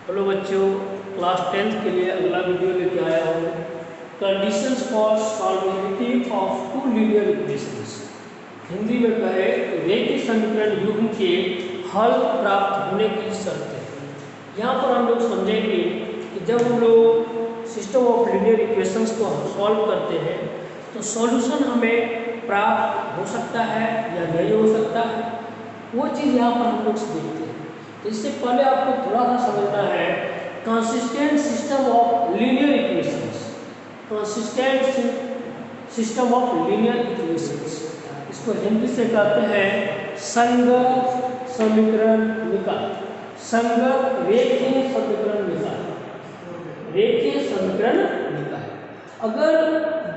Hello बच्चों, class 10th के लिए अगला वीडियो लेके आया हूँ। Conditions for solvability of two linear equations. Hindi में कहे तो रैखिक समीकरण युग्म के हल प्राप्त होने की शर्तें। यहाँ पर हम लोग समझेंगे कि जब हम लोग सिस्टम ऑफ लीनियर इक्वेशंस को सॉल्व करते हैं तो सॉल्यूशन हमें प्राप्त हो सकता है या नहीं हो सकता है, वो चीज़ यहाँ पर हम लोग देखते हैं। तो इससे पहले आपको थोड़ा सा समझना है consistent system of linear equations. Consistent system of linear equations, इसको हिंदी से कहते हैं संगत समीकरण निकाय। संगत रेखीय समीकरण निकाय, रेखीय समीकरण निकाय। अगर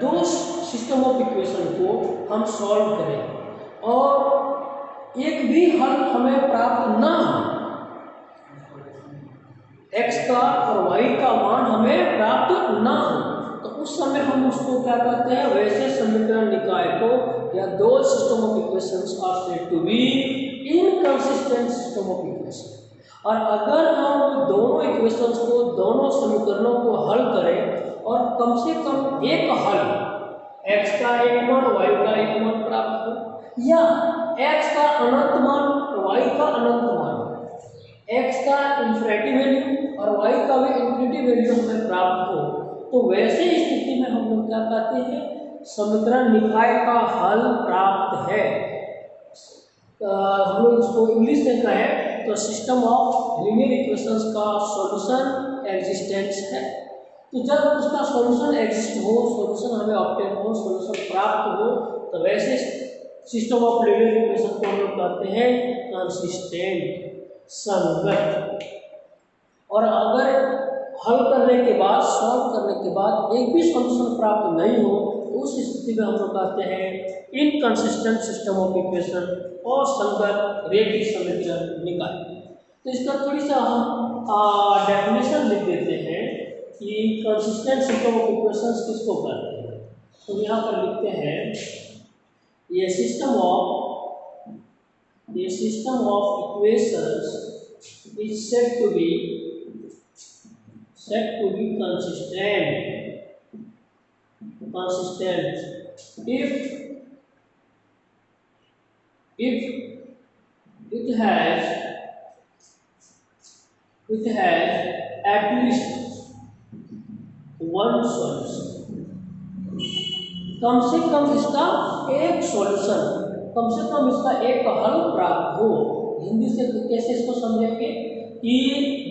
दो सिस्टम ऑफ इक्वेशन को हम सॉल्व करें और एक भी हल हमें प्राप्त ना हो, x का और y का मान हमें प्राप्त ना हो, तो उस समय हम उसको क्या कहते हैं, वैसे समीकरण निकाय को, या दो system of equations are said to be inconsistent system of equation. और अगर हम दोनों इक्वेशंस को, दोनों समीकरणों को हल करें और कम से कम एक हल, x का एक मान y का एक मान प्राप्त हो, या x का अनंत मान y का अनंत मान, x का इन्फिनिटी वैल्यू और y का भी इन्फिनिटी वैल्यू हमें प्राप्त हो, तो वैसे स्थिति में हम लोग क्या कहते हैं, समीकरण निकाय का हल प्राप्त है। हम लोग इसको इंग्लिश में कहें तो सिस्टम ऑफ लीनियर इक्वेशंस का सॉल्यूशन एग्जिस्टेंस है। तो जब उसका सॉल्यूशन एग्जिस्ट हो, सॉल्यूशन हमें ऑब्टेन हो, सॉल्यूशन प्राप्त हो, तो वैसे सिस्टम ऑफ लीनियर इक्वेशन को हम लोग कहते हैं कंसिस्टेंट, संगत। और अगर हल करने के बाद, सॉल्व करने के बाद एक भी सॉल्यूशन प्राप्त नहीं हो, तो उस स्थिति में हम लोग कहते हैं इनकंसिस्टेंट सिस्टम ऑफ इक्वेशन और संगत रेखीय समीकरण निकाय। तो इसका थोड़ी सा हम डेफिनेशन लिख देते हैं कि कंसिस्टेंट सिस्टम ऑफ इक्वेशंस किसको कहते हैं। तो यहाँ पर लिखते हैं ये system of equations is said to be consistent if it has at least one solution। कम से कम इसका एक सॉल्यूशन, कम से कम इसका एक हल प्राप्त हो। हिंदी से कैसे इसको समझेंगे कि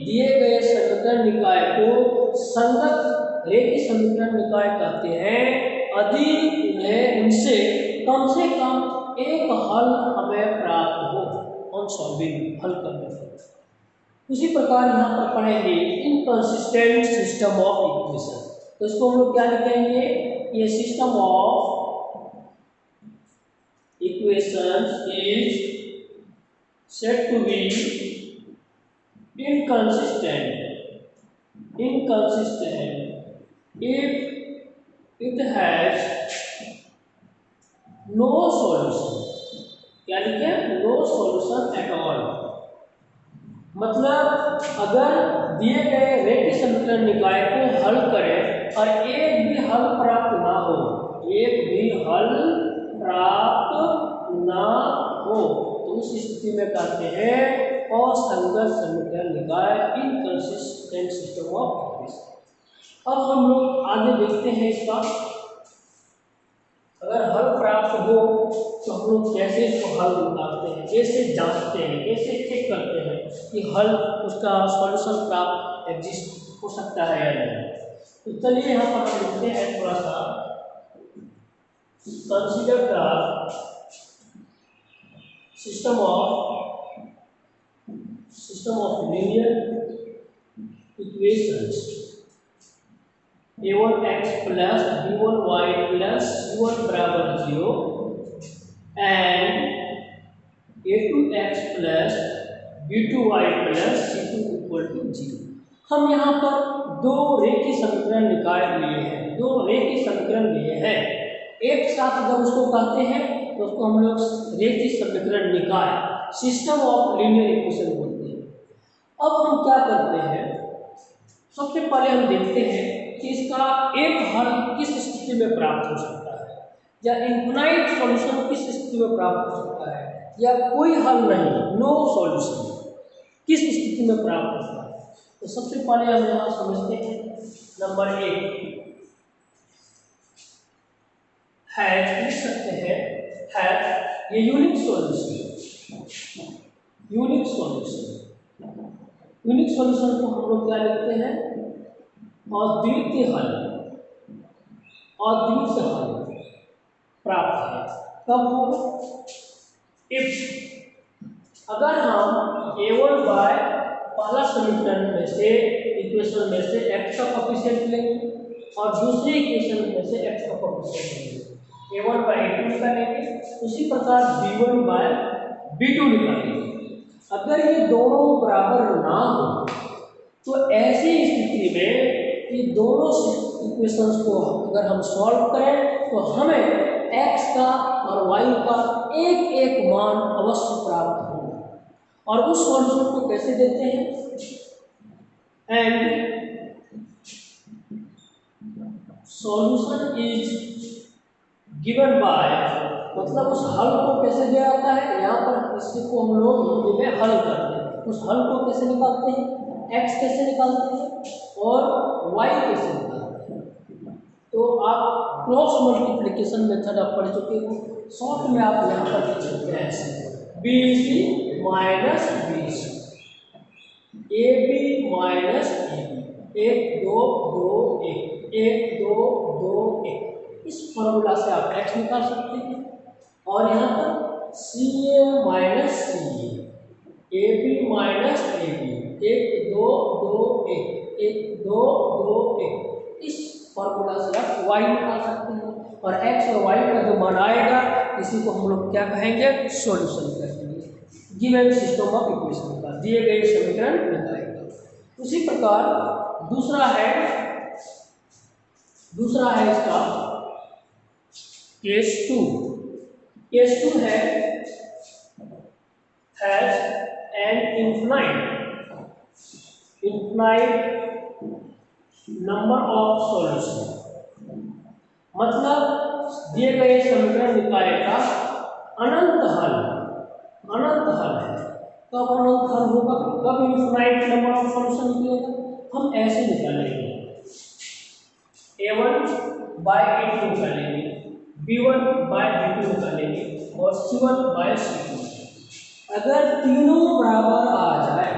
दिए गए समीकरण निकाय को संगत रेखीय समीकरण निकाय कहते हैं यदि इनसे कम से कम एक हल हमें प्राप्त हो, ऑन सॉल्विंग, हल करने से। उसी प्रकार यहाँ पर पढ़ेंगे इनकंसिस्टेंट सिस्टम ऑफ इक्वेशन। तो इसको हम लोग क्या लिखेंगे, ये system of equations is said to be inconsistent if it has no solution। क्या लिखे, no solution at all। मतलब अगर दिए गए रेखीय समीकरण निकाय को हल करें और एक भी हल प्राप्त ना हो, एक भी हल प्राप्त ना हो, तो उस स्थिति में कहते हैं असंगत समीकरण निकाय, इनकंसिस्टेंट सिस्टम ऑफ इक्वेशन। अब हम लोग आगे देखते हैं इसका, अगर हल प्राप्त हो तो हम लोग कैसे इसको हल निकालते हैं, कैसे जांचते हैं, कैसे चेक करते हैं कि हल, उसका सॉल्यूशन प्राप्त एग्जिस्ट हो सकता है या नहीं। तो चलिए यहाँ पर हम लिखते हैं थोड़ा सा, consider the system of linear equations a1x plus b1y plus c1 बराबर 0 and a2x plus b2y plus c2 equal to 0। हम यहाँ पर दो रेखीय समीकरण निकाय लिए हैं, दो रेखीय समीकरण लिए हैं, एक साथ जब उसको कहते हैं तो उसको हम लोग रेखीय समीकरण निकाय, सिस्टम ऑफ लीनियर इक्वेशन बोलते हैं। अब हम क्या करते हैं, सबसे पहले हम देखते हैं कि इसका एक हल किस स्थिति में प्राप्त हो सकता है, या इनफाइनाइट सॉल्यूशन किस स्थिति में प्राप्त हो सकता है, या कोई हल नहीं, नो सॉल्यूशन किस स्थिति में प्राप्त होता है। तो सबसे पहले हम यहाँ समझते हैं नंबर 1 है, लिख सकते हैं है ये यूनिक सॉल्यूशन। यूनिक सॉल्यूशन को हम लोग क्या लिखते हैं, अद्वितीय हल। अद्वितीय हल प्राप्त है कब होगा, इफ अगर हम A1 बाय पहला समीकरण में से इक्वेशन में से x का कोएफिशिएंट लेंगे और दूसरी इक्वेशन में से x का कोएफिशिएंट लेंगे, A1 बाय A2 निकालेंगे, उसी प्रकार B1 बाय B2 निकालेंगे। अगर ये दोनों बराबर ना हो तो ऐसी स्थिति में ये दोनों इक्वेशंस को अगर हम सॉल्व करें तो हमें x का और y का एक एक मान अवश्य प्राप्त होगा। और उस सॉल्यूशन को कैसे देते हैं, and solution is given by, मतलब उस हल को कैसे दिया जाता है, यहाँ पर इसको हम लोग हिंदी में हल करते हैं। उस हल को कैसे निकालते हैं, x कैसे निकालते हैं और y कैसे निकालते हैं। तो आप क्रॉस मल्टीप्लिकेशन मेथड आप पढ़ चुके हो, शॉर्ट में आप यहाँ पर लिख सकते हैं ऐसे BC minus BC, AB minus AB, 1 2 2 1 1 2 2 1, इस फॉर्मूला से आप x निकाल सकते हैं। और यहाँ पर CA minus CA, AB minus AB, 1 2 2 1 1 2 2 1, इस फॉर्मूला से आप y निकाल सकते हैं। और x और y का जो मान आएगा इसी को हम लोग क्या कहेंगे, सॉल्यूशन कहेंगे, गिवन सिस्टम ऑफ इक्वेशन का, दिए गए समीकरण निकालेगा। उसी प्रकार दूसरा है इसका केस 2। केस 2 है has an infinite number of solution, मतलब दिए गए समीकरण निकाय का अनंत हल है। कब अनंत हल होगा, कब इनफाइनाइट नंबर ऑफ सॉल्यूशन निकलेगा, हम ऐसे निकालेंगे, A1 बाय A2 निकालेंगे, B1 बाय B2 निकालेंगे और C1 बाय C2। अगर तीनों बराबर आ जाए,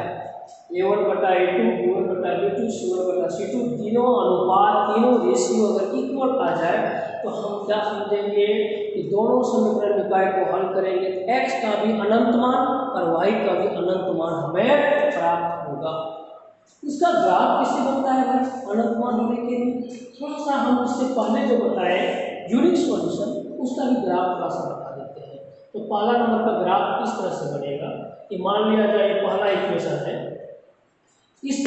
A1 बटा A2, B1 बटा B2, C1 बटा C2, तीनों अनुपात, तीनों रेशियो अगर इक्वल आ जाए तो हम क्या समझेंगे कि दोनों समीकरण निकाय को हल करेंगे तो x का भी अनंत मान और y का भी अनंत मान हमें प्राप्त होगा। इसका ग्राफ किससे बनता है भाई, अनंत मान होने के लिए थोड़ा सा हम इससे पहले जो बताए यूनिक सॉल्यूशन, उसका भी ग्राफ थोड़ा सा बता देते हैं। तो पहला नंबर का ग्राफ इस तरह से बनेगा कि मान लिया जाए पहला इक्वेशन है, इस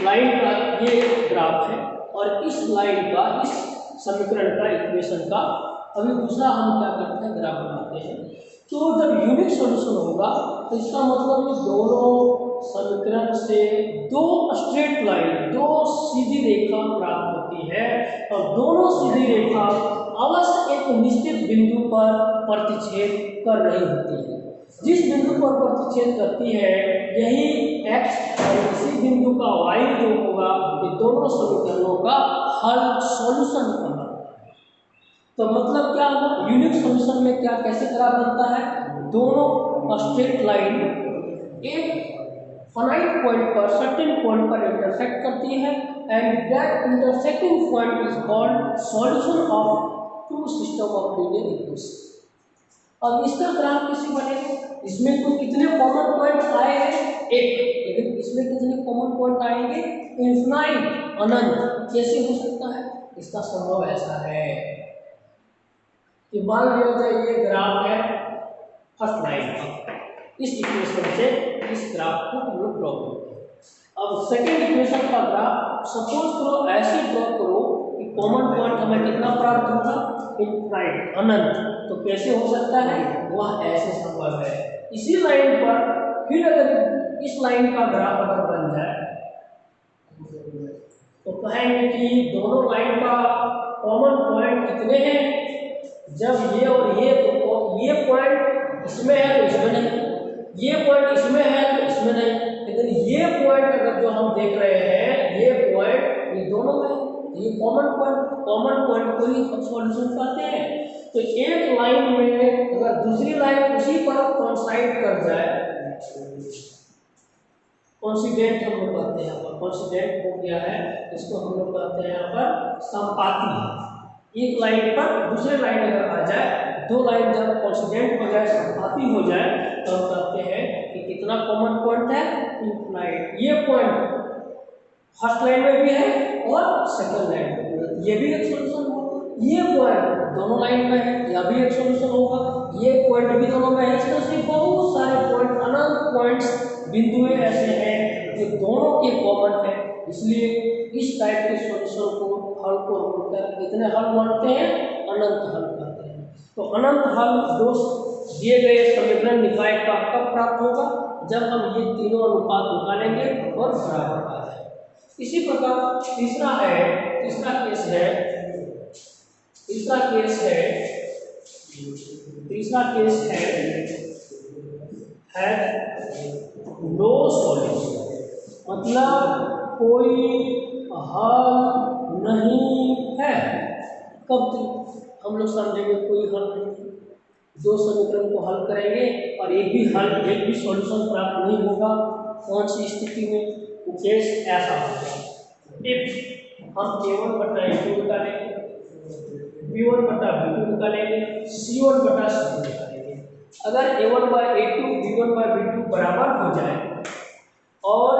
लाइन का ये ग्राफ है और इस लाइन का, इस समीकरण का, इक्वेशन का अभी दूसरा हम क्या करते हैं, ग्राफ बनाते हैं। तो जब यूनिक सॉल्यूशन होगा तो इसका मतलब दोनों समीकरण से दो स्ट्रेट लाइन, दो सीधी रेखा प्राप्त होती है और दोनों सीधी रेखा अवश्य एक निश्चित बिंदु पर प्रतिच्छेद कर रही होती है। जिस बिंदु पर प्रतिच्छेद करती है यही x और इसी बिंदु का y जो होगा, ये दोनों समीकरणों का हल, सॉल्यूशन होगा। तो मतलब क्या होगा, यूनिक सॉल्यूशन में क्या कैसे ग्राफ बनता है, दोनों स्ट्रेट लाइन एक फाइनाइट पॉइंट पर, सर्टेन पॉइंट पर इंटरसेक्ट करती है and that intersecting point is called solution of two system of linear equation. अब इसका ग्राफ कैसे बनेगा, इसमें तो कितने कॉमन पॉइंट आए हैं, एक, लेकिन इसमें कितने कॉमन पॉइंट आएंगे, इनफाइनाइट, अनंत। कैसे हो सकता है, इसका संभव ऐसा है कि मान लिया जाए ये ग्राफ है फर्स्ट लाइन का, इस इक्वेशन से इस ग्राफ को हम लोग ड्रॉ करते हैं। अब सेकेंड इक्वेशन का ग्राफ सपोज करो ऐसे ड्रॉ करो कि कॉमन पॉइंट हमें कितना प्राप्त होगा, इनफाइनाइट, अनंत। तो कैसे हो सकता है, वह ऐसे संभव है। इसी लाइन पर फिर अगर इस लाइन का ग्राफ अगर बन जाए, कहेंगे कि दोनों लाइन का कॉमन पॉइंट कितने हैं। जब ये और ये, तो ये पॉइंट इसमें है तो इसमें नहीं, ये पॉइंट इसमें है तो इसमें नहीं, लेकिन ये पॉइंट अगर जो हम देख रहे हैं ये पॉइंट ये दोनों में, ये कॉमन पॉइंट को ही हम सॉल्यूशन कहते हैं। तो एक लाइन में अगर दूसरी लाइन उसी पर कोइंसाइड कर जाए, कोइंसिडेंट हम लोग कहते हैं, यहाँ पर कोइंसिडेंट हो गया है, इसको हम लोग कहते हैं यहाँ पर संपाती। एक लाइन पर दूसरे लाइन अगर आ जाए, दो लाइन जब कोइंसिडेंट हो जाए, संपाती हो जाए, तो हम कहते हैं कि कितना कॉमन पॉइंट है, इनफाइनाइट। ये पॉइंट फर्स्ट लाइन में भी है और सेकंड लाइन में भी है, ये भी एक सॉल्यूशन होगा। ये पॉइंट दोनों लाइन में है, यह भी एक सॉल्यूशन होगा। ये पॉइंट भी दोनों में है। इस तरह से बहुत सारे पॉइंट, अनंत पॉइंट्स, बिंदुएं ऐसे हैं जो दोनों के कॉमन है। इसलिए इस टाइप के सॉल्यूशन को, हल को हम कितने हल मानते हैं, अनंत हल कहते हैं। तो अनंत हल दो दिए गए समीकरण निकाय का कब प्राप्त होगा, जब हम ये तीनों अनुपात निकालेंगे और बराबर आ जाए। इसी प्रकार तीसरा केस है नो सॉल्यूशन, मतलब कोई हल नहीं है। कब हम लोग समझेंगे कोई हल नहीं, दो समीकरण को हल करेंगे और एक भी सॉल्यूशन प्राप्त नहीं होगा। कौन सी स्थिति में? केस ऐसा होगा, इफ हम a1 बटा a2 निकालेंगे, b1 बटा b2 निकालेंगे, c1 बटा c2 निकालेंगे। अगर a1 bye a2 b1 bye b2 बराबर हो जाए और